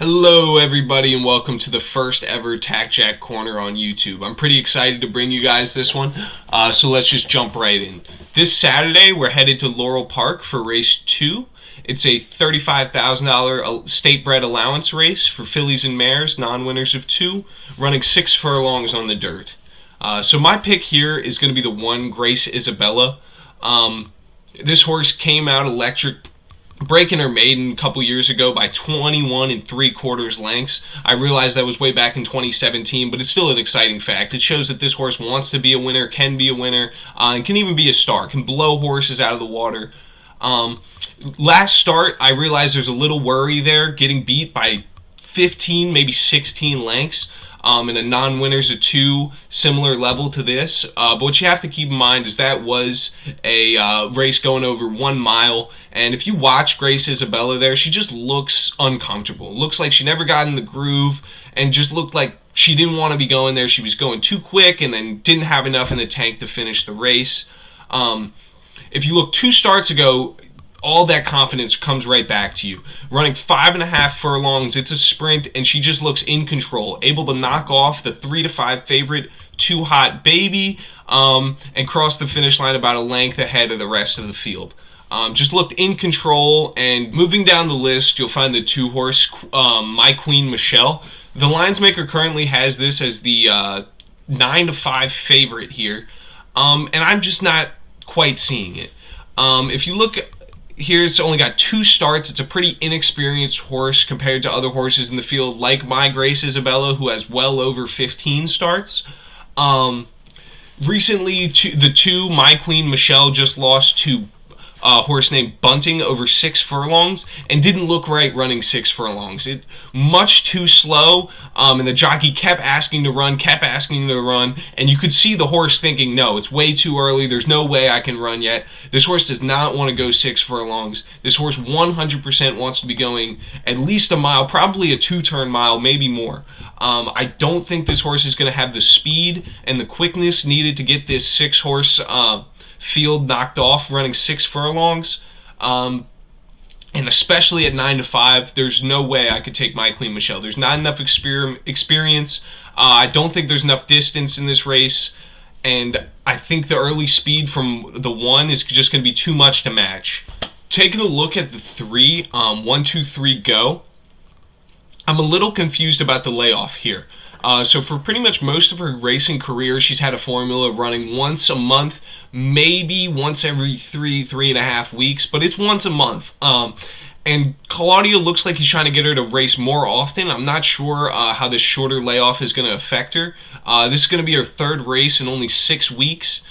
Hello everybody and welcome to the first ever TakJak Corner on YouTube. I'm pretty excited to bring you guys this one, so let's just jump right in. This Saturday we're headed to Laurel Park for race 2. It's a $35,000 state-bred allowance race for fillies and mares, non-winners of 2, running 6 furlongs on the dirt. So my pick here is going to be the one, Grace Isabella. This horse came out electric, breaking her maiden a couple years ago by 21 3/4 lengths. I realize that was way back in 2017, but it's still an exciting fact. It shows that this horse wants to be a winner, can be a winner, and can even be a star, can blow horses out of the water. Last start, I realized there's a little worry there, getting beat by 15, maybe 16 lengths. And a non-winners of 2, similar level to this. But what you have to keep in mind is that was a race going over 1 mile. And if you watch Grace Isabella there, she just looks uncomfortable. Looks like she never got in the groove and just looked like she didn't want to be going there. She was going too quick and then didn't have enough in the tank to finish the race. If you look 2 starts ago, all that confidence comes right back to you. Running 5.5 furlongs, it's a sprint, and she just looks in control, able to knock off the 3 to 5 favorite, Too Hot Baby, and cross the finish line about a length ahead of the rest of the field. Just looked in control, and moving down the list, you'll find the 2-horse, My Queen Michelle. The linesmaker currently has this as the 9 to 5 favorite here, and I'm just not quite seeing it. If you look here, it's only got 2 starts. It's a pretty inexperienced horse compared to other horses in the field, like my Grace Isabella, who has well over 15 starts. Recently, the 2, My Queen Michelle, just lost to a horse named Bunting over 6 furlongs and didn't look right running 6 furlongs. It much too slow, and the jockey kept asking to run, and you could see the horse thinking, no, it's way too early, there's no way I can run yet. This horse does not want to go 6 furlongs. This horse 100% wants to be going at least a mile, probably a 2-turn mile, maybe more. I don't think this horse is going to have the speed and the quickness needed to get this 6-horse field knocked off running 6 furlongs, and especially at 9 to 5, there's no way I could take My Queen Michelle. There's not enough experience. I don't think there's enough distance in this race, and I think the early speed from the 1 is just going to be too much to match. Taking a look at the 3, 1, 2, 3, go. I'm a little confused about the layoff here. So for pretty much most of her racing career, she's had a formula of running once a month, maybe once every 3.5 weeks, but it's once a month. And Claudio looks like he's trying to get her to race more often. I'm not sure how this shorter layoff is going to affect her. This is going to be her 3rd race in only 6 weeks,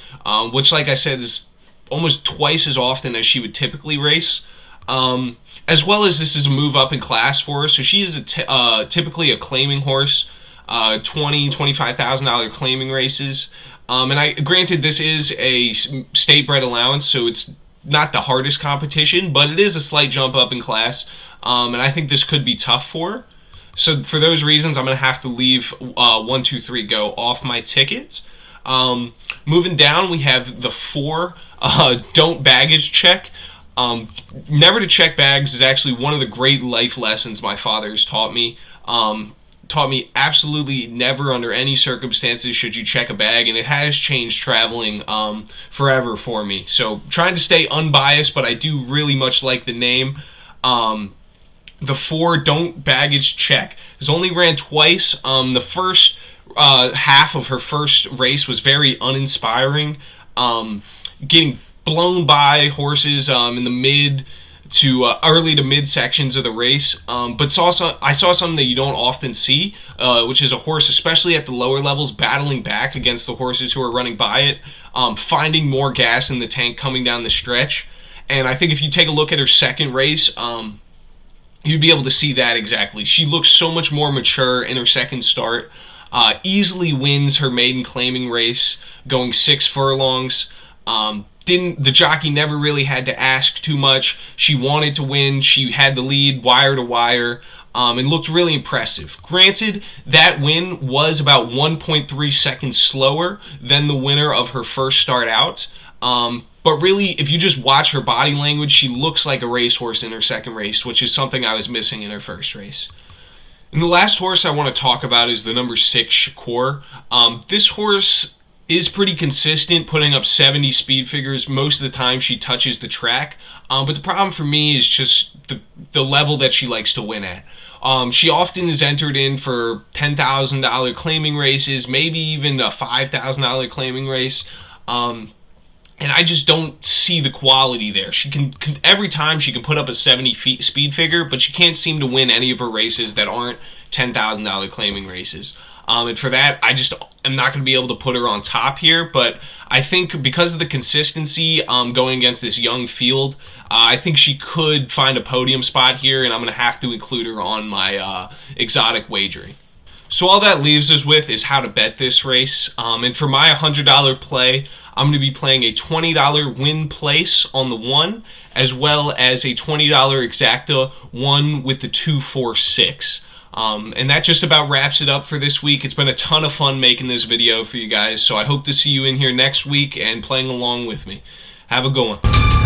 which, like I said, is almost twice as often as she would typically race. As well as this is a move up in class for her, so she is typically a claiming horse. $25,000 claiming races, and granted this is a state-bred allowance, so it's not the hardest competition, but it is a slight jump up in class, and I think this could be tough for her. So for those reasons, I'm going to have to leave 1, 2, 3, go off my ticket. Moving down, we have the 4, don't baggage check. Never to check bags is actually one of the great life lessons my father has taught me. Taught me absolutely never under any circumstances should you check a bag, and it has changed traveling forever for me. So trying to stay unbiased, but I do really much like the name. The 4, don't baggage check, has only ran twice. The first half of her first race was very uninspiring, getting blown by horses in the mid to early to mid sections of the race, but I saw something that you don't often see, which is a horse, especially at the lower levels, battling back against the horses who are running by it, finding more gas in the tank coming down the stretch. And I think if you take a look at her 2nd race, you'd be able to see that exactly. She looks so much more mature in her 2nd start, easily wins her maiden claiming race, going 6 furlongs. The jockey never really had to ask too much. She wanted to win. She had the lead wire to wire, and looked really impressive. Granted, that win was about 1.3 seconds slower than the winner of her first start out. But really, if you just watch her body language, she looks like a racehorse in her 2nd race, which is something I was missing in her 1st race. And the last horse I want to talk about is the number 6 Shakur. This horse is pretty consistent, putting up 70 speed figures most of the time she touches the track. But the problem for me is just the level that she likes to win at. She often is entered in for $10,000 claiming races, maybe even a $5,000 claiming race. And I just don't see the quality there. She can every time she can put up a 70 speed figure, but she can't seem to win any of her races that aren't $10,000 claiming races. And for that, I just am not going to be able to put her on top here. But I think because of the consistency going against this young field, I think she could find a podium spot here, and I'm going to have to include her on my exotic wagering. So all that leaves us with is how to bet this race. And for my $100 play, I'm going to be playing a $20 win place on the 1, as well as a $20 exacta 1 with the 2, 4, 6. And that just about wraps it up for this week. It's been a ton of fun making this video for you guys, so I hope to see you in here next week and playing along with me. Have a good one.